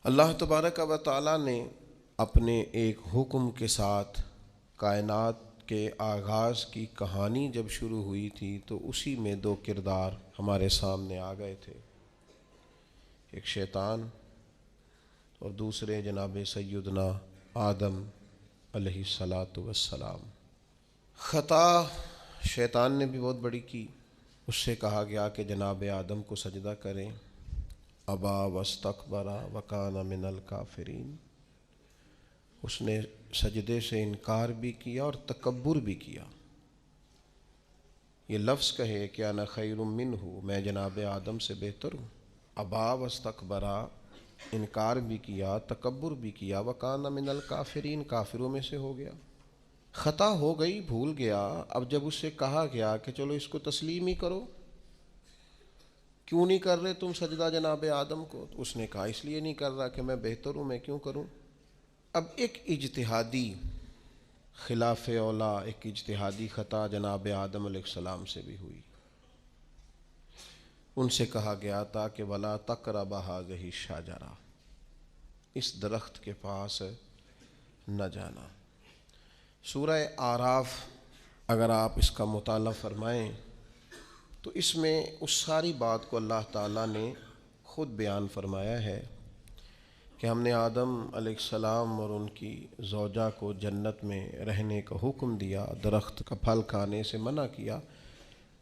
اللہ تبارک و تعالیٰ نے اپنے ایک حکم کے ساتھ کائنات کے آغاز کی کہانی جب شروع ہوئی تھی تو اسی میں دو کردار ہمارے سامنے آ گئے تھے، ایک شیطان اور دوسرے جناب سیدنا آدم علیہ الصلاۃ والسلام۔ خطا شیطان نے بھی بہت بڑی کی، اس سے کہا گیا کہ جناب آدم کو سجدہ کریں، ابا واستکبر وکان من الکافرین، اس نے سجدے سے انکار بھی کیا اور تکبر بھی کیا۔ یہ لفظ کہے کہ انا خیر منہ، میں جناب آدم سے بہتر ہوں، ابا واستکبر، انکار بھی کیا، تکبر بھی کیا، وکان من الکافرین، کافروں میں سے ہو گیا۔ خطا ہو گئی، بھول گیا۔ اب جب اس سے کہا گیا کہ چلو اس کو تسلیم ہی کرو، کیوں نہیں کر رہے تم سجدہ جناب آدم کو؟ تو اس نے کہا اس لیے نہیں کر رہا کہ میں بہتر ہوں، میں کیوں کروں۔ اب ایک اجتہادی خلاف اولا، ایک اجتہادی خطا جناب آدم علیہ السلام سے بھی ہوئی۔ ان سے کہا گیا تھا کہ وَلَا تَقْرَبَ هَٰذِهِ الشَّجَرَةَ، اس درخت کے پاس نہ جانا۔ سورہ اعراف اگر آپ اس کا مطالعہ فرمائیں تو اس میں اس ساری بات کو اللہ تعالیٰ نے خود بیان فرمایا ہے کہ ہم نے آدم علیہ السلام اور ان کی زوجہ کو جنت میں رہنے کا حکم دیا، درخت کا پھل کھانے سے منع کیا۔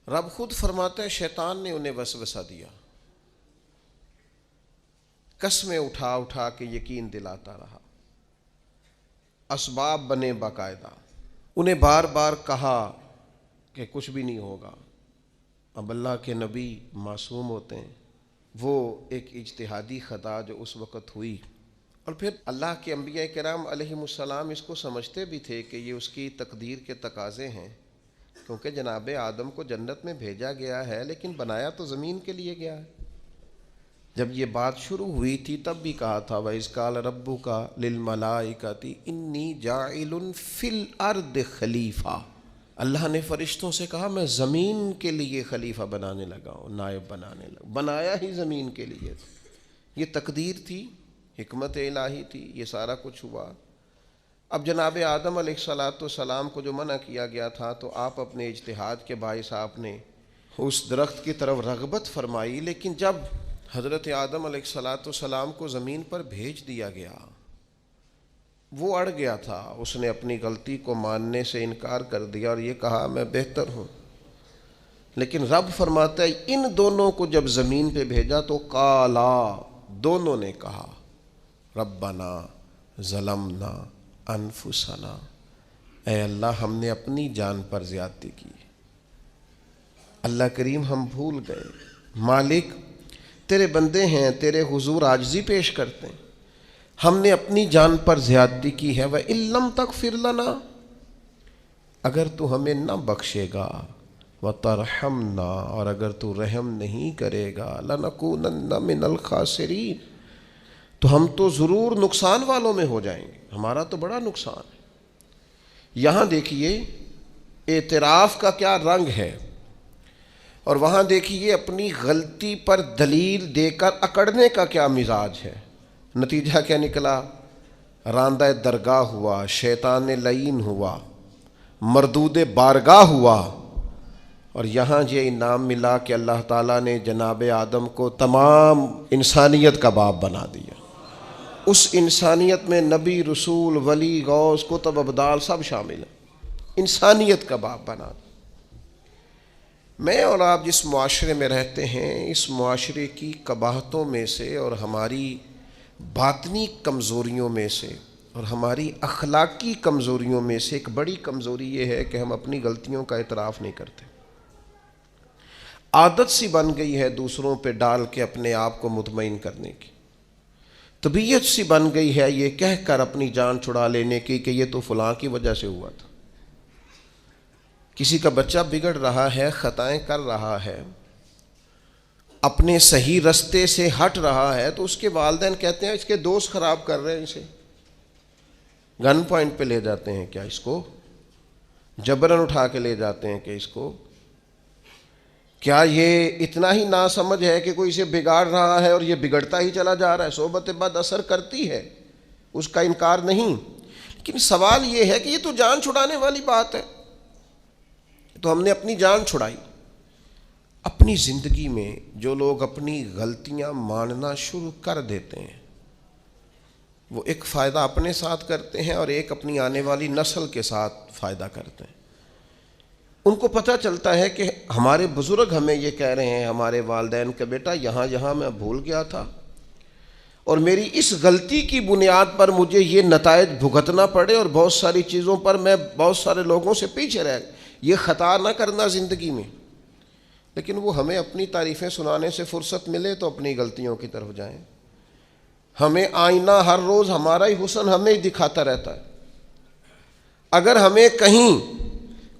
رب خود فرماتا ہے شیطان نے انہیں وسوسہ دیا، قسمیں اٹھا اٹھا کے یقین دلاتا رہا، اسباب بنے باقاعدہ، انہیں بار بار کہا کہ کچھ بھی نہیں ہوگا۔ اب اللہ کے نبی معصوم ہوتے ہیں، وہ ایک اجتہادی خطا جو اس وقت ہوئی، اور پھر اللہ کے انبیاء کرام علیہم السلام اس کو سمجھتے بھی تھے کہ یہ اس کی تقدیر کے تقاضے ہیں، کیونکہ جناب آدم کو جنت میں بھیجا گیا ہے لیکن بنایا تو زمین کے لیے گیا ہے۔ جب یہ بات شروع ہوئی تھی تب بھی کہا تھا وَإِذْ قَالَ رَبُّكَ لِلْمَلَائِكَةِ إِنِّي جَاعِلٌ فِي الْأَرْضِ خلیفہ، اللہ نے فرشتوں سے کہا میں زمین کے لیے خلیفہ بنانے لگا ہوں، نائب بنانے لگا، بنایا ہی زمین کے لیے تھا۔ یہ تقدیر تھی، حکمت الہی تھی، یہ سارا کچھ ہوا۔ اب جناب آدم علیہ السلام کو جو منع کیا گیا تھا تو آپ اپنے اجتہاد کے باعث آپ نے اس درخت کی طرف رغبت فرمائی، لیکن جب حضرت آدم علیہ السلام کو زمین پر بھیج دیا گیا، وہ اڑ گیا تھا، اس نے اپنی غلطی کو ماننے سے انکار کر دیا اور یہ کہا میں بہتر ہوں۔ لیکن رب فرماتا ہے ان دونوں کو جب زمین پہ بھیجا تو قالا، دونوں نے کہا ربنا ظلمنا انفسنا، اے اللہ ہم نے اپنی جان پر زیادتی کی، اللہ کریم ہم بھول گئے، مالک تیرے بندے ہیں، تیرے حضور عاجزی پیش کرتے ہیں، ہم نے اپنی جان پر زیادتی کی ہے۔ وَإِن لَّمْ تَغْفِرْ لَنَا، اگر تو ہمیں نہ بخشے گا، وَتَرْحَمْنَا، اور اگر تو رحم نہیں کرے گا، لَنَكُونَنَّ مِنَ الْخَاسِرِينَ، تو ہم تو ضرور نقصان والوں میں ہو جائیں گے، ہمارا تو بڑا نقصان ہے۔ یہاں دیکھیے اعتراف کا کیا رنگ ہے، اور وہاں دیکھیے اپنی غلطی پر دلیل دے کر اکڑنے کا کیا مزاج ہے۔ نتیجہ کیا نکلا؟ راندہ درگاہ ہوا، شیطان لعین ہوا، مردود بارگاہ ہوا، اور یہاں یہ انعام ملا کہ اللہ تعالیٰ نے جناب آدم کو تمام انسانیت کا باپ بنا دیا۔ اس انسانیت میں نبی، رسول، ولی، غوث، کتب، ابدال سب شامل ہیں، انسانیت کا باپ بنا دیا۔ میں اور آپ جس معاشرے میں رہتے ہیں، اس معاشرے کی قباحتوں میں سے اور ہماری باطنی کمزوریوں میں سے اور ہماری اخلاقی کمزوریوں میں سے ایک بڑی کمزوری یہ ہے کہ ہم اپنی غلطیوں کا اعتراف نہیں کرتے۔ عادت سی بن گئی ہے دوسروں پہ ڈال کے اپنے آپ کو مطمئن کرنے کی، طبیعت سی بن گئی ہے یہ کہہ کر اپنی جان چھڑا لینے کی کہ یہ تو فلاں کی وجہ سے ہوا تھا۔ کسی کا بچہ بگڑ رہا ہے، خطائیں کر رہا ہے، اپنے صحیح رستے سے ہٹ رہا ہے، تو اس کے والدین کہتے ہیں اس کے دوست خراب کر رہے ہیں، اسے گن پوائنٹ پہ لے جاتے ہیں، کیا اس کو جبراً اٹھا کے لے جاتے ہیں کہ اس کو کیا یہ اتنا ہی ناسمجھ ہے کہ کوئی اسے بگاڑ رہا ہے اور یہ بگڑتا ہی چلا جا رہا ہے؟ صحبت بد اثر کرتی ہے، اس کا انکار نہیں، لیکن سوال یہ ہے کہ یہ تو جان چھڑانے والی بات ہے۔ تو ہم نے اپنی جان چھڑائی۔ اپنی زندگی میں جو لوگ اپنی غلطیاں ماننا شروع کر دیتے ہیں، وہ ایک فائدہ اپنے ساتھ کرتے ہیں اور ایک اپنی آنے والی نسل کے ساتھ فائدہ کرتے ہیں۔ ان کو پتہ چلتا ہے کہ ہمارے بزرگ ہمیں یہ کہہ رہے ہیں، ہمارے والدین کہ بیٹا یہاں یہاں میں بھول گیا تھا اور میری اس غلطی کی بنیاد پر مجھے یہ نتائج بھگتنا پڑے اور بہت ساری چیزوں پر میں بہت سارے لوگوں سے پیچھے رہ، یہ خطا نہ کرنا زندگی میں۔ لیکن وہ ہمیں اپنی تعریفیں سنانے سے فرصت ملے تو اپنی غلطیوں کی طرف جائیں۔ ہمیں آئینہ ہر روز ہمارا ہی حسن ہمیں ہی دکھاتا رہتا ہے۔ اگر ہمیں کہیں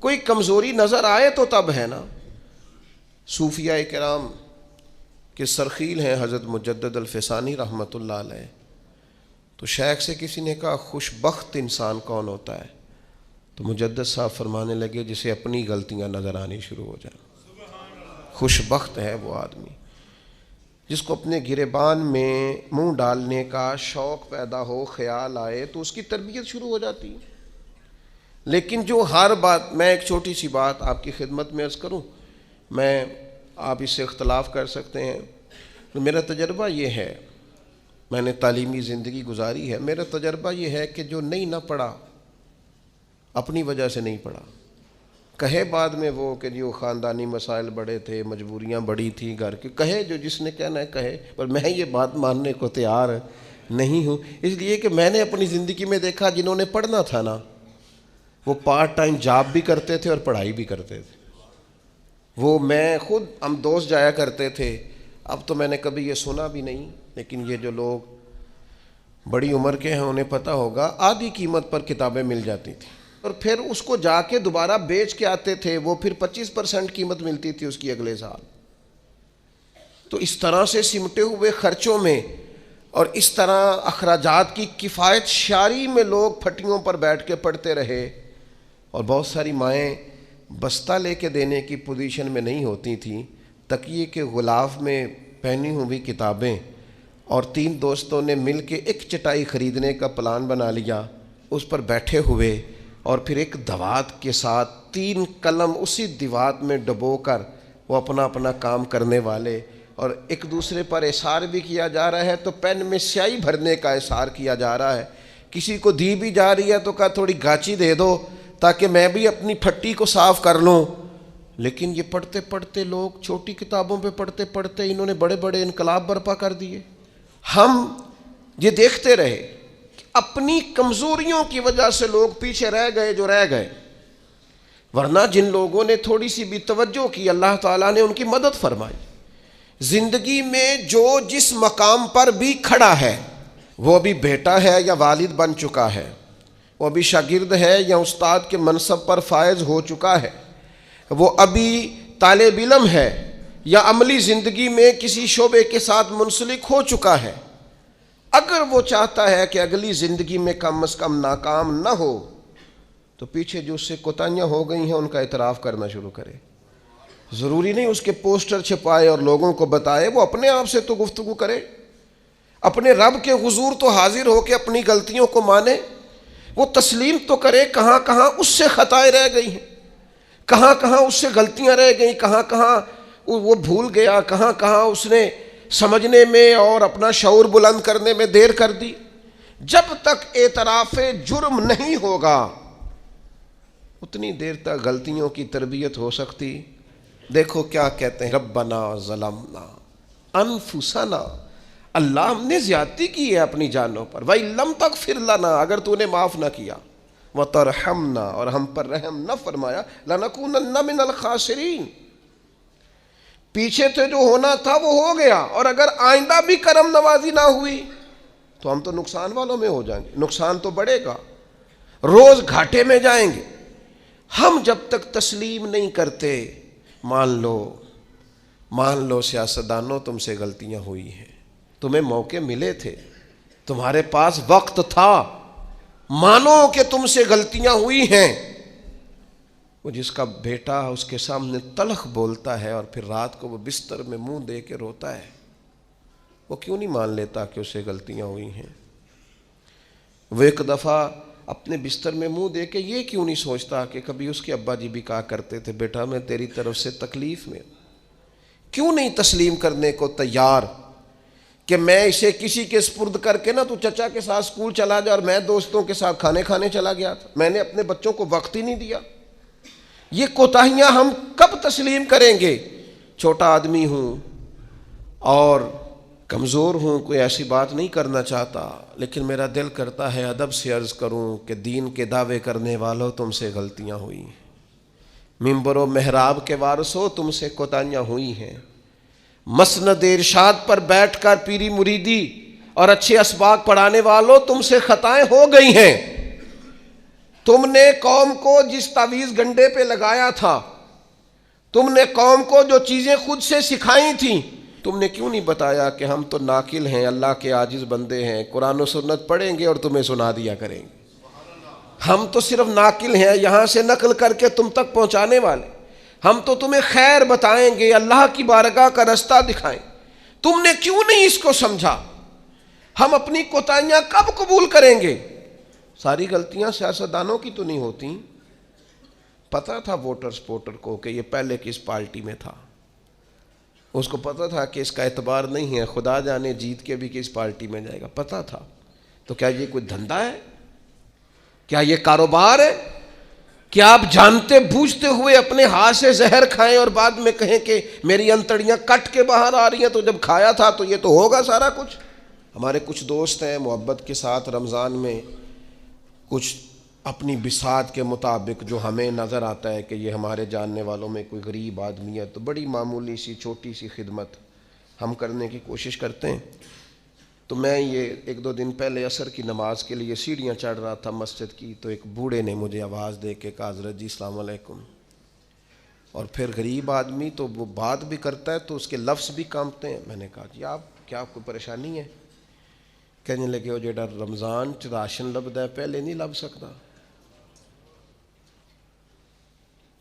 کوئی کمزوری نظر آئے تو تب ہے نا۔ صوفیاء کرام کے سرخیل ہیں حضرت مجدد الفسانی رحمۃ اللہ علیہ، تو شیخ سے کسی نے کہا خوش بخت انسان کون ہوتا ہے؟ تو مجدد صاحب فرمانے لگے جسے اپنی غلطیاں نظر آنی شروع ہو جائیں۔ خوش بخت ہے وہ آدمی جس کو اپنے گریبان میں منہ ڈالنے کا شوق پیدا ہو، خیال آئے تو اس کی تربیت شروع ہو جاتی ہے۔ لیکن جو ہر بات، میں ایک چھوٹی سی بات آپ کی خدمت میں عرض کروں، میں آپ اس سے اختلاف کر سکتے ہیں، میرا تجربہ یہ ہے، میں نے تعلیمی زندگی گزاری ہے، میرا تجربہ یہ ہے کہ جو نہیں نہ پڑھا اپنی وجہ سے نہیں پڑھا، کہے بعد میں وہ کہ جو خاندانی مسائل بڑے تھے، مجبوریاں بڑی تھیں گھر کے، کہے جو جس نے کہنا ہے کہے، پر میں یہ بات ماننے کو تیار نہیں ہوں، اس لیے کہ میں نے اپنی زندگی میں دیکھا جنہوں نے پڑھنا تھا نا، وہ پارٹ ٹائم جاب بھی کرتے تھے اور پڑھائی بھی کرتے تھے۔ وہ میں خود، ہم دوست جایا کرتے تھے، اب تو میں نے کبھی یہ سنا بھی نہیں، لیکن یہ جو لوگ بڑی عمر کے ہیں انہیں پتہ ہوگا، آدھی قیمت پر کتابیں مل جاتی تھیں اور پھر اس کو جا کے دوبارہ بیچ کے آتے تھے، وہ پھر 25% قیمت ملتی تھی اس کی اگلے سال۔ تو اس طرح سے سمٹے ہوئے خرچوں میں اور اس طرح اخراجات کی کفایت شاری میں لوگ پھٹیوں پر بیٹھ کے پڑھتے رہے، اور بہت ساری مائیں بستہ لے کے دینے کی پوزیشن میں نہیں ہوتی تھیں، تکیے کے غلاف میں پہنی ہوئی کتابیں، اور 3 دوستوں نے مل کے ایک چٹائی خریدنے کا پلان بنا لیا، اس پر بیٹھے ہوئے اور پھر ایک دوات کے ساتھ 3 قلم اسی دوات میں ڈبو کر وہ اپنا اپنا کام کرنے والے، اور ایک دوسرے پر احسار بھی کیا جا رہا ہے تو پین میں سیاہی بھرنے کا احسار کیا جا رہا ہے، کسی کو دی بھی جا رہی ہے تو کہا تھوڑی گاچی دے دو تاکہ میں بھی اپنی پھٹی کو صاف کر لوں۔ لیکن یہ پڑھتے پڑھتے لوگ، چھوٹی کتابوں پہ پڑھتے پڑھتے انہوں نے بڑے بڑے انقلاب برپا کر دیے۔ ہم یہ دیکھتے رہے کہ اپنی کمزوریوں کی وجہ سے لوگ پیچھے رہ گئے جو رہ گئے، ورنہ جن لوگوں نے تھوڑی سی بھی توجہ کی اللہ تعالیٰ نے ان کی مدد فرمائی۔ زندگی میں جو جس مقام پر بھی کھڑا ہے، وہ ابھی بیٹا ہے یا والد بن چکا ہے، وہ ابھی شاگرد ہے یا استاد کے منصب پر فائز ہو چکا ہے، وہ ابھی طالب علم ہے یا عملی زندگی میں کسی شعبے کے ساتھ منسلک ہو چکا ہے، اگر وہ چاہتا ہے کہ اگلی زندگی میں کم از کم ناکام نہ ہو تو پیچھے جو اس سے کوتاہیاں ہو گئی ہیں ان کا اعتراف کرنا شروع کرے۔ ضروری نہیں اس کے پوسٹر چھپائے اور لوگوں کو بتائے، وہ اپنے آپ سے تو گفتگو کرے، اپنے رب کے حضور تو حاضر ہو کے اپنی غلطیوں کو مانے، وہ تسلیم تو کرے کہاں کہاں اس سے خطائیں رہ گئی ہیں، کہاں کہاں اس سے غلطیاں رہ گئیں، کہاں کہاں وہ بھول گیا، کہاں کہاں اس نے سمجھنے میں اور اپنا شعور بلند کرنے میں دیر کر دی۔ جب تک اعتراف جرم نہیں ہوگا اتنی دیر تک غلطیوں کی تربیت ہو سکتی۔ دیکھو کیا کہتے ہیں، ربنا ظلمنا انفسنا، اللہ ہم نے زیادتی کی ہے اپنی جانوں پر، وَإِن لَمْ تَغْفِرْ لَنَا، اگر تو نے معاف نہ کیا، وَتَرْحَمْنَا، اور ہم پر رحم نہ فرمایا، لَنَكُونَنَّ مِنَ الْخَاسِرِينَ، پیچھے تو جو ہونا تھا وہ ہو گیا، اور اگر آئندہ بھی کرم نوازی نہ ہوئی تو ہم تو نقصان والوں میں ہو جائیں گے، نقصان تو بڑھے گا، روز گھاٹے میں جائیں گے۔ ہم جب تک تسلیم نہیں کرتے، مان لو سیاستدانوں تم سے غلطیاں ہوئی ہیں، تمہیں موقع ملے تھے، تمہارے پاس وقت تھا، مانو کہ تم سے غلطیاں ہوئی ہیں، وہ جس کا بیٹا اس کے سامنے تلخ بولتا ہے اور پھر رات کو وہ بستر میں منہ دے کے روتا ہے، وہ کیوں نہیں مان لیتا کہ اسے غلطیاں ہوئی ہیں؟ وہ ایک دفعہ اپنے بستر میں منہ دے کے یہ کیوں نہیں سوچتا کہ کبھی اس کے ابا جی بھی کہا کرتے تھے بیٹا میں تیری طرف سے تکلیف میں ہوں؟ کیوں نہیں تسلیم کرنے کو تیار کہ میں اسے کسی کے سپرد کر کے نا تو چچا کے ساتھ اسکول چلا جا اور میں دوستوں کے ساتھ کھانے چلا گیا تھا، میں نے اپنے بچوں کو وقت ہی نہیں دیا؟ یہ کوتاہیاں ہم کب تسلیم کریں گے؟ چھوٹا آدمی ہوں اور کمزور ہوں، کوئی ایسی بات نہیں کرنا چاہتا، لیکن میرا دل کرتا ہے ادب سے عرض کروں کہ دین کے دعوے کرنے والوں تم سے غلطیاں ہوئی ہیں، منبر و محراب کے وارثوں تم سے کوتاہیاں ہوئی ہیں، مسند ارشاد پر بیٹھ کر پیری مریدی اور اچھے اسباق پڑھانے والوں تم سے خطائیں ہو گئی ہیں، تم نے قوم کو جس تعویذ گنڈے پہ لگایا تھا، تم نے قوم کو جو چیزیں خود سے سکھائی تھیں، تم نے کیوں نہیں بتایا کہ ہم تو ناقل ہیں، اللہ کے عاجز بندے ہیں، قرآن و سنت پڑھیں گے اور تمہیں سنا دیا کریں گے، ہم تو صرف ناقل ہیں، یہاں سے نقل کر کے تم تک پہنچانے والے، ہم تو تمہیں خیر بتائیں گے، اللہ کی بارگاہ کا رستہ دکھائیں، تم نے کیوں نہیں اس کو سمجھا؟ ہم اپنی کوتاہیاں کب قبول کریں گے؟ ساری غلطیاں سیاستدانوں کی تو نہیں ہوتی، پتہ تھا ووٹر سپورٹر کو کہ یہ پہلے کس پارٹی میں تھا، اس کو پتہ تھا کہ اس کا اعتبار نہیں ہے، خدا جانے جیت کے بھی کس پارٹی میں جائے گا، پتہ تھا، تو کیا یہ کوئی دھندا ہے؟ کیا یہ کاروبار ہے؟ کیا آپ جانتے بوجھتے ہوئے اپنے ہاتھ سے زہر کھائیں اور بعد میں کہیں کہ میری انتڑیاں کٹ کے باہر آ رہی ہیں، تو جب کھایا تھا تو یہ تو ہوگا سارا کچھ؟ ہمارے کچھ دوست ہیں محبت کے ساتھ رمضان میں کچھ اپنی بساط کے مطابق جو ہمیں نظر آتا ہے کہ یہ ہمارے جاننے والوں میں کوئی غریب آدمی ہے تو بڑی معمولی سی چھوٹی سی خدمت ہم کرنے کی کوشش کرتے ہیں۔ تو میں یہ 1-2 دن پہلے عصر کی نماز کے لیے سیڑھیاں چڑھ رہا تھا مسجد کی، تو ایک بوڑھے نے مجھے آواز دے کے کہا حضرت جی السلام علیکم، اور پھر غریب آدمی تو وہ بات بھی کرتا ہے تو اس کے لفظ بھی کانپتے ہیں۔ میں نے کہا جی آپ کوئی پریشانی ہے؟ کہنے لگے وہ جیڑا رمضان چ راشن لبدا ہے پہلے نہیں لب سکتا؟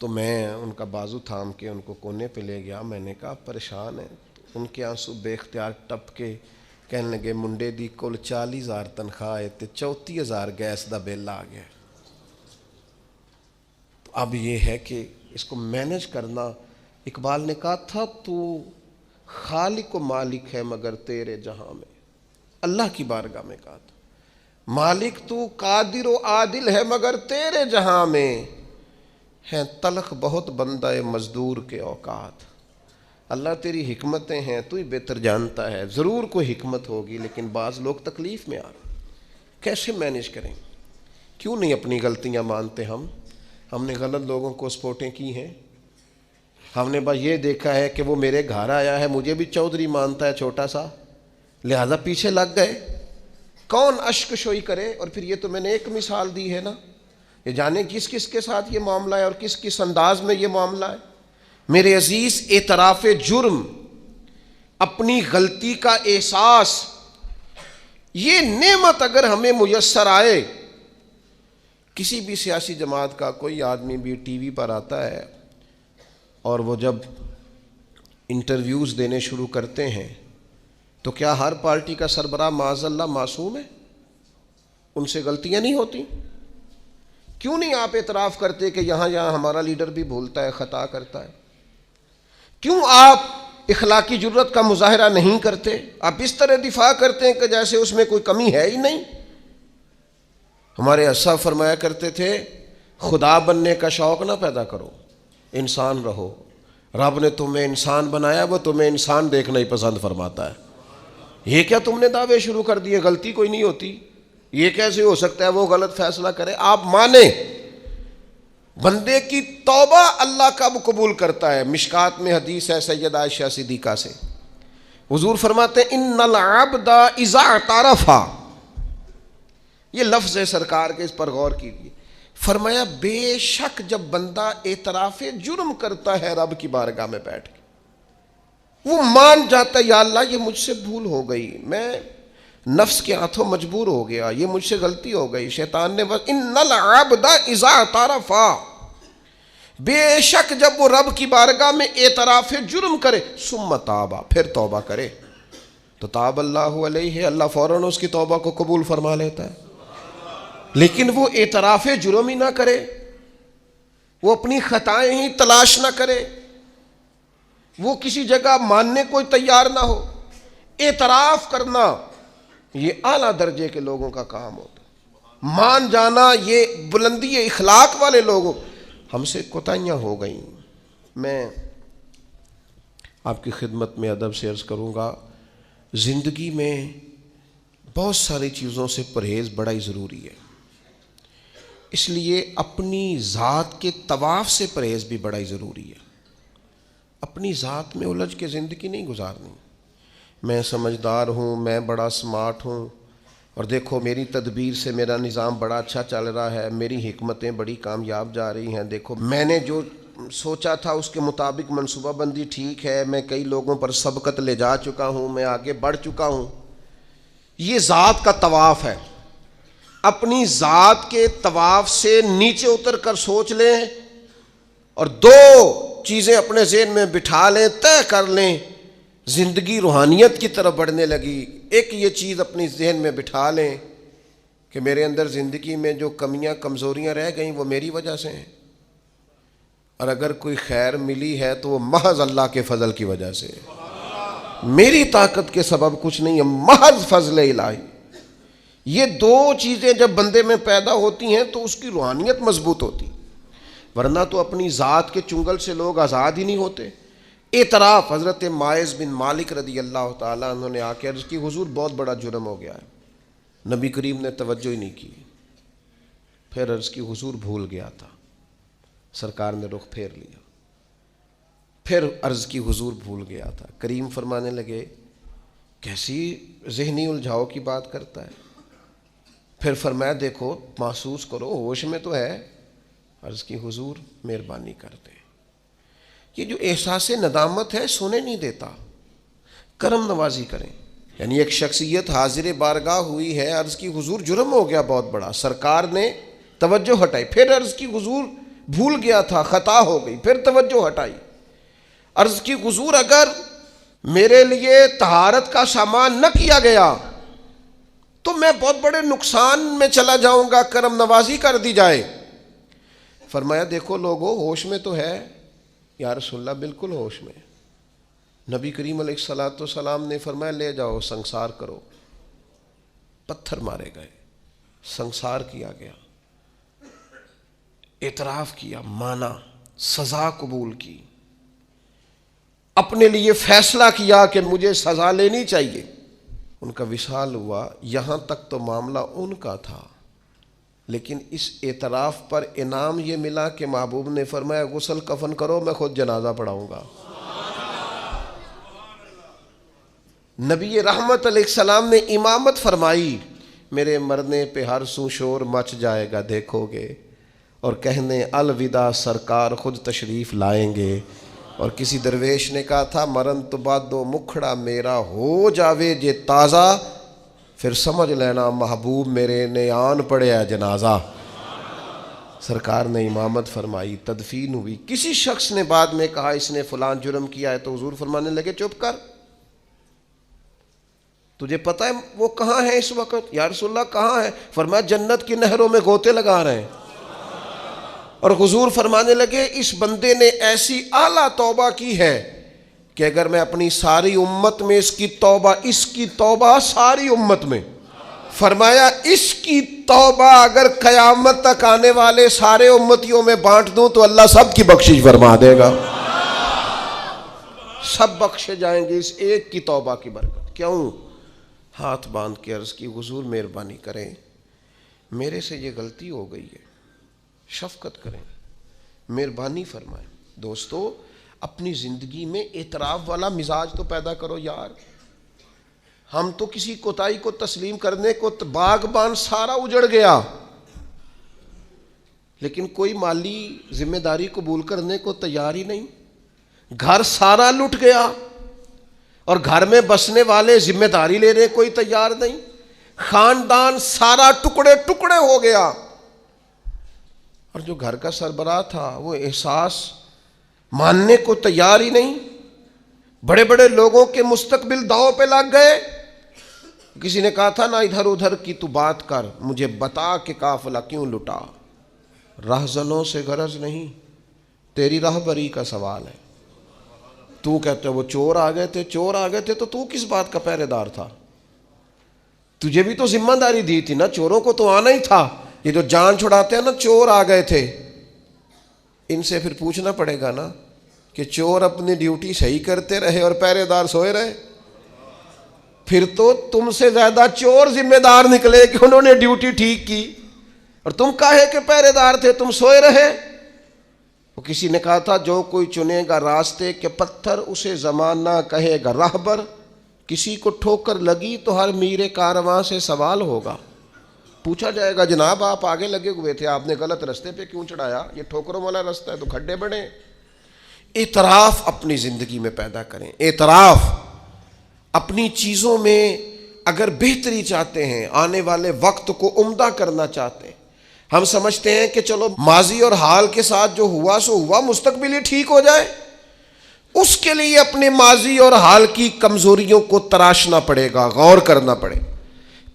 تو میں ان کا بازو تھام کے ان کو کونے پہ لے گیا، میں نے کہا پریشان ہے؟ تو ان کے آنسو بے اختیار ٹپ کے کہنے لگے منڈے دی کل 40,000 تنخواہ ہے تے 34,000 گیس دا بل آ گیا۔ تو اب یہ ہے کہ اس کو مینج کرنا۔ اقبال نے کہا تھا تو خالق و مالک ہے مگر تیرے جہاں میں، اللہ کی بارگاہ میں کہا تھا مالک تو قادر و عادل ہے مگر تیرے جہاں میں ہیں تلخ بہت بندہ مزدور کے اوقات۔ اللہ تیری حکمتیں ہیں، تو ہی بہتر جانتا ہے، ضرور کوئی حکمت ہوگی، لیکن بعض لوگ تکلیف میں آ رہے، کیسے مینج کریں؟ کیوں نہیں اپنی غلطیاں مانتے؟ ہم نے غلط لوگوں کو سپورٹیں کی ہیں، ہم نے بس یہ دیکھا ہے کہ وہ میرے گھر آیا ہے، مجھے بھی چودھری مانتا ہے چھوٹا سا، لہذا پیچھے لگ گئے۔ کون اشک شوئی کرے؟ اور پھر یہ تو میں نے ایک مثال دی ہے نا، یہ جانے کس کس کے ساتھ یہ معاملہ ہے اور کس کس انداز میں یہ معاملہ ہے۔ میرے عزیز، اعتراف جرم، اپنی غلطی کا احساس، یہ نعمت اگر ہمیں میسر آئے، کسی بھی سیاسی جماعت کا کوئی آدمی بھی ٹی وی پر آتا ہے اور وہ جب انٹرویوز دینے شروع کرتے ہیں تو کیا ہر پارٹی کا سربراہ معاذ اللہ معصوم ہے؟ ان سے غلطیاں نہیں ہوتی؟ کیوں نہیں آپ اعتراف کرتے کہ یہاں ہمارا لیڈر بھی بھولتا ہے، خطا کرتا ہے؟ کیوں آپ اخلاقی جرت کا مظاہرہ نہیں کرتے؟ آپ اس طرح دفاع کرتے ہیں کہ جیسے اس میں کوئی کمی ہے ہی نہیں۔ ہمارے اسا فرمایا کرتے تھے خدا بننے کا شوق نہ پیدا کرو، انسان رہو، رب نے تمہیں انسان بنایا، وہ تمہیں انسان دیکھنا ہی پسند فرماتا ہے۔ یہ کیا تم نے دعوے شروع کر دیے غلطی کوئی نہیں ہوتی؟ یہ کیسے ہو سکتا ہے وہ غلط فیصلہ کرے؟ آپ مانیں بندے کی توبہ اللہ کب قبول کرتا ہے؟ مشکات میں حدیث ہے سیدہ عائشہ صدیقہ سے، حضور فرماتے ہیں ان العبد اذا اعترف، یہ لفظ ہے سرکار کے، اس پر غور کیجیے، فرمایا بے شک جب بندہ اعتراف جرم کرتا ہے رب کی بارگاہ میں بیٹھ کے، وہ مان جاتا ہے یا اللہ یہ مجھ سے بھول ہو گئی، میں نفس کے ہاتھوں مجبور ہو گیا، یہ مجھ سے غلطی ہو گئی، شیطان نے ان العبد اذا اعترف، بے شک جب وہ رب کی بارگاہ میں اعتراف جرم کرے ثم تابا، پھر توبہ کرے تو تاب اللہ علیہ، اللہ فوراً اس کی توبہ کو قبول فرما لیتا ہے۔ لیکن وہ اعتراف جرم ہی نہ کرے، وہ اپنی خطائیں ہی تلاش نہ کرے، وہ کسی جگہ ماننے کو تیار نہ ہو۔ اعتراف کرنا یہ اعلیٰ درجے کے لوگوں کا کام ہوتا ہے، مان جانا یہ بلندی اخلاق والے لوگوں۔ ہم سے کوتاہیاں ہو گئیں۔ میں آپ کی خدمت میں ادب سے عرض کروں گا، زندگی میں بہت ساری چیزوں سے پرہیز بڑا ہی ضروری ہے، اس لیے اپنی ذات کے طواف سے پرہیز بھی بڑا ہی ضروری ہے۔ اپنی ذات میں الجھ کے زندگی نہیں گزارنی، میں سمجھدار ہوں، میں بڑا سمارٹ ہوں، اور دیکھو میری تدبیر سے میرا نظام بڑا اچھا چل رہا ہے، میری حکمتیں بڑی کامیاب جا رہی ہیں، دیکھو میں نے جو سوچا تھا اس کے مطابق منصوبہ بندی ٹھیک ہے، میں کئی لوگوں پر سبقت لے جا چکا ہوں، میں آگے بڑھ چکا ہوں۔ یہ ذات کا طواف ہے۔ اپنی ذات کے طواف سے نیچے اتر کر سوچ لیں اور دو چیزیں اپنے ذہن میں بٹھا لیں، طے کر لیں، زندگی روحانیت کی طرف بڑھنے لگی۔ ایک یہ چیز اپنی ذہن میں بٹھا لیں کہ میرے اندر زندگی میں جو کمیاں کمزوریاں رہ گئیں وہ میری وجہ سے ہیں، اور اگر کوئی خیر ملی ہے تو وہ محض اللہ کے فضل کی وجہ سے، میری طاقت کے سبب کچھ نہیں ہے، محض فضل الہی۔ یہ دو چیزیں جب بندے میں پیدا ہوتی ہیں تو اس کی روحانیت مضبوط ہوتی، ورنہ تو اپنی ذات کے چنگل سے لوگ آزاد ہی نہیں ہوتے۔ اعتراف، حضرت ماعز بن مالک رضی اللہ تعالیٰ عنہ نے آ کے عرض کی، حضور بہت بڑا جرم ہو گیا ہے۔ نبی کریم نے توجہ ہی نہیں کی، پھر عرض کی، حضور بھول گیا تھا۔ سرکار نے رخ پھیر لیا، پھر عرض کی، حضور بھول گیا تھا۔ کریم فرمانے لگے، کیسی ذہنی الجھاؤ کی بات کرتا ہے؟ پھر فرمایا، دیکھو محسوس کرو، ہوش میں تو ہے۔ عرض کی، حضور مہربانی کرتے، یہ جو احساس ندامت ہے سونے نہیں دیتا، کرم نوازی کریں۔ یعنی ایک شخصیت حاضر بارگاہ ہوئی ہے، عرض کی، حضور جرم ہو گیا بہت بڑا، سرکار نے توجہ ہٹائی، پھر عرض کی، حضور بھول گیا تھا، خطا ہو گئی، پھر توجہ ہٹائی۔ عرض کی، حضور اگر میرے لیے طہارت کا سامان نہ کیا گیا تو میں بہت بڑے نقصان میں چلا جاؤں گا، کرم نوازی کر دی جائے۔ فرمایا، دیکھو لوگو، ہوش میں تو ہے؟ یا رسول اللہ بالکل ہوش میں۔ نبی کریم علیہ الصلوۃ والسلام نے فرمایا، لے جاؤ سنسار کرو۔ پتھر مارے گئے، سنسار کیا گیا، اعتراف کیا، مانا، سزا قبول کی، اپنے لیے فیصلہ کیا کہ مجھے سزا لینی چاہیے۔ ان کا وصال ہوا۔ یہاں تک تو معاملہ ان کا تھا، لیکن اس اعتراف پر انعام یہ ملا کہ محبوب نے فرمایا، غسل کفن کرو، میں خود جنازہ پڑھاؤں گا۔ نبی رحمت علیہ السلام نے امامت فرمائی، میرے مرنے پہ ہر سو شور مچ جائے گا، دیکھو گے، اور کہنے الوداع سرکار خود تشریف لائیں گے۔ اور کسی درویش نے کہا تھا، مرن تو بعد دو مکھڑا میرا ہو جاوے جے تازہ، پھر سمجھ لینا محبوب میرے نے آن پڑے ہے جنازہ۔ سرکار نے امامت فرمائی، تدفین ہوئی۔ کسی شخص نے بعد میں کہا اس نے فلان جرم کیا ہے، تو حضور فرمانے لگے، چپ کر، تجھے پتہ ہے وہ کہاں ہے اس وقت؟ یا رسول اللہ کہاں ہے؟ فرمایا، جنت کی نہروں میں غوطے لگا رہے ہیں۔ اور حضور فرمانے لگے، اس بندے نے ایسی اعلیٰ توبہ کی ہے کہ اگر میں اپنی ساری امت میں اس کی توبہ ساری امت میں، فرمایا اس کی توبہ اگر قیامت تک آنے والے سارے امتیوں میں بانٹ دوں تو اللہ سب کی بخشش فرما دے گا، سب بخشے جائیں گے اس ایک کی توبہ کی برکت۔ کیوں؟ ہاتھ باندھ کے عرض کی، حضور مہربانی کریں، میرے سے یہ غلطی ہو گئی ہے، شفقت کریں، مہربانی فرمائیں۔ دوستو، اپنی زندگی میں اعتراف والا مزاج تو پیدا کرو یار۔ ہم تو کسی کوتاہی کو تسلیم کرنے کو باغبان سارا اجڑ گیا، لیکن کوئی مالی ذمہ داری قبول کرنے کو تیار ہی نہیں۔ گھر سارا لٹ گیا اور گھر میں بسنے والے ذمہ داری لینے کوئی تیار نہیں۔ خاندان سارا ٹکڑے ٹکڑے ہو گیا اور جو گھر کا سربراہ تھا وہ احساس ماننے کو تیار ہی نہیں. بڑے بڑے لوگوں کے مستقبل داؤ پہ لگ گئے. کسی نے کہا تھا نا ادھر ادھر کی تو بات کر، مجھے بتا کہ قافلہ کیوں لٹا. رہزنوں سے غرض نہیں، تیری راہبری کا سوال ہے. تو کہتے وہ چور آ گئے تھے، چور آ گئے تھے تو کس بات کا پہرے دار تھا؟ تجھے بھی تو ذمہ داری دی تھی نا، چوروں کو تو آنا ہی تھا. یہ جو جان چھڑاتے ہیں نا، چور آ گئے تھے، ان سے پھر پوچھنا پڑے گا نا کہ چور اپنی ڈیوٹی صحیح کرتے رہے اور پہرے دار سوئے رہے. پھر تو تم سے زیادہ چور ذمہ دار نکلے کہ انہوں نے ڈیوٹی ٹھیک کی، اور تم کاہے کہ پہرے دار تھے، تم سوئے رہے. وہ کسی نے کہا تھا جو کوئی چنے گا راستے کے پتھر اسے زمانہ کہے گا راہبر. کسی کو ٹھوکر لگی تو ہر میر کارواں سے سوال ہوگا. پوچھا جائے گا جناب آپ آگے لگے ہوئے تھے، آپ نے غلط رستے پہ کیوں چڑھایا؟ یہ ٹھوکروں والا رستہ ہے تو کھڈے بڑے. اعتراف اپنی زندگی میں پیدا کریں. اعتراف اپنی چیزوں میں اگر بہتری چاہتے ہیں، آنے والے وقت کو عمدہ کرنا چاہتے ہیں. ہم سمجھتے ہیں کہ چلو ماضی اور حال کے ساتھ جو ہوا سو ہوا، مستقبل ہی ٹھیک ہو جائے. اس کے لیے اپنے ماضی اور حال کی کمزوریوں کو تراشنا پڑے گا، غور کرنا پڑے،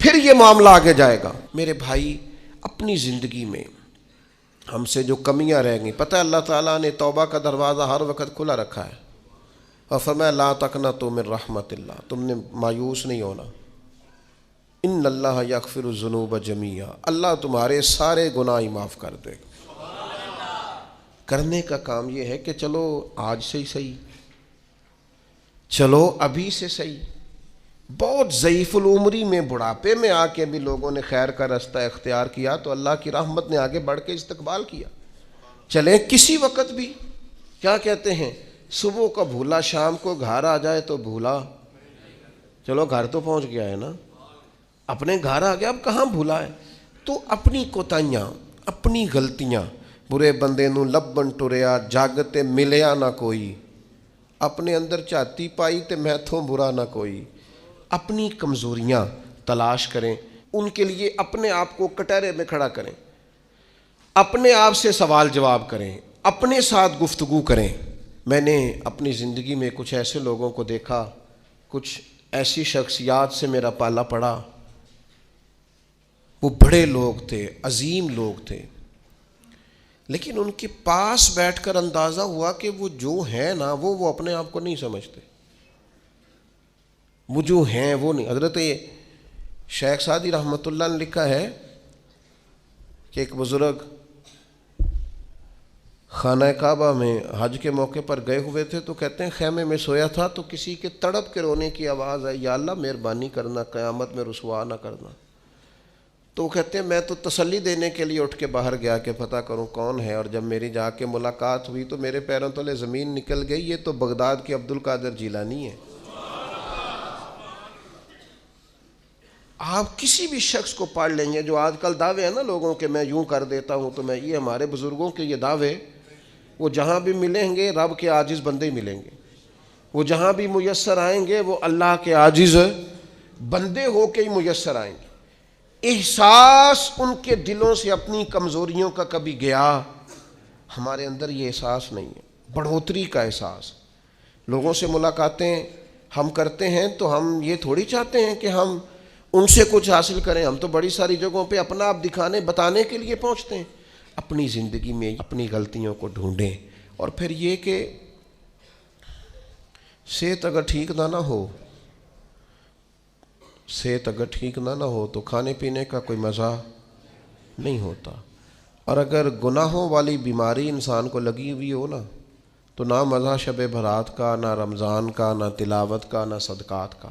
پھر یہ معاملہ آگے جائے گا. میرے بھائی، اپنی زندگی میں ہم سے جو کمیاں رہ گئیں، پتہ ہے اللہ تعالیٰ نے توبہ کا دروازہ ہر وقت کھلا رکھا ہے، اور فرمایا لا تقنطوا من رحمت اللہ، تم نے مایوس نہیں ہونا. ان اللہ یغفر الذنوب جمیعا، اللہ تمہارے سارے گناہ ہی معاف کر دے گا. کرنے کا کام یہ ہے کہ چلو آج سے ہی صحیح، چلو ابھی سے صحیح. بہت ضعیف العمری میں، بڑھاپے میں آ کے بھی لوگوں نے خیر کا رستہ اختیار کیا تو اللہ کی رحمت نے آگے بڑھ کے استقبال کیا. چلیں کسی وقت بھی، کیا کہتے ہیں، صبح کا بھولا شام کو گھر آ جائے تو بھولا. چلو گھر تو پہنچ گیا ہے نا، اپنے گھر آ گیا، اب کہاں بھولا ہے. تو اپنی کوتاہیاں، اپنی غلطیاں، برے بندے نو لبن ٹریا جاگتے ملیا نہ کوئی، اپنے اندر چاتی پائی تے میتھوں برا نہ کوئی. اپنی کمزوریاں تلاش کریں، ان کے لیے اپنے آپ کو کٹہرے میں کھڑا کریں، اپنے آپ سے سوال جواب کریں، اپنے ساتھ گفتگو کریں. میں نے اپنی زندگی میں کچھ ایسے لوگوں کو دیکھا، کچھ ایسی شخصیات سے میرا پالا پڑا. وہ بڑے لوگ تھے، عظیم لوگ تھے، لیکن ان کے پاس بیٹھ کر اندازہ ہوا کہ وہ جو ہیں نا، وہ اپنے آپ کو نہیں سمجھتے. وہ جو ہیں وہ نہیں. حضرت شیخ سعدی رحمۃ اللہ نے لکھا ہے کہ ایک بزرگ خانہ کعبہ میں حج کے موقع پر گئے ہوئے تھے، تو کہتے ہیں خیمے میں سویا تھا تو کسی کے تڑپ کے رونے کی آواز آئی، یا اللہ مہربانی کرنا، قیامت میں رسوا نہ کرنا. تو کہتے ہیں میں تو تسلی دینے کے لیے اٹھ کے باہر گیا کہ پتہ کروں کون ہے، اور جب میری جا کے ملاقات ہوئی تو میرے پیروں تلے زمین نکل گئی. یہ تو بغداد کے عبد القادر جیلانی ہے. آپ کسی بھی شخص کو پڑھ لیں گے، جو آج کل دعوے ہیں نا لوگوں کے، میں یوں کر دیتا ہوں تو میں، یہ ہمارے بزرگوں کے یہ دعوے، وہ جہاں بھی ملیں گے رب کے عاجز بندے ملیں گے. وہ جہاں بھی میسر آئیں گے وہ اللہ کے عاجز بندے ہو کے ہی میسر آئیں گے. احساس ان کے دلوں سے اپنی کمزوریوں کا کبھی گیا؟ ہمارے اندر یہ احساس نہیں ہے. بڑھوتری کا احساس. لوگوں سے ملاقاتیں ہم کرتے ہیں تو ہم یہ تھوڑی چاہتے ہیں کہ ہم ان سے کچھ حاصل کریں. ہم تو بڑی ساری جگہوں پہ اپنا آپ دکھانے بتانے کے لیے پہنچتے ہیں. اپنی زندگی میں اپنی غلطیوں کو ڈھونڈیں. اور پھر یہ کہ صحت اگر ٹھیک نہ ہو، صحت اگر ٹھیک نہ ہو تو کھانے پینے کا کوئی مزہ نہیں ہوتا. اور اگر گناہوں والی بیماری انسان کو لگی ہوئی ہو نا، تو نہ مزہ شب برات کا، نہ رمضان کا، نہ تلاوت کا، نہ صدقات کا.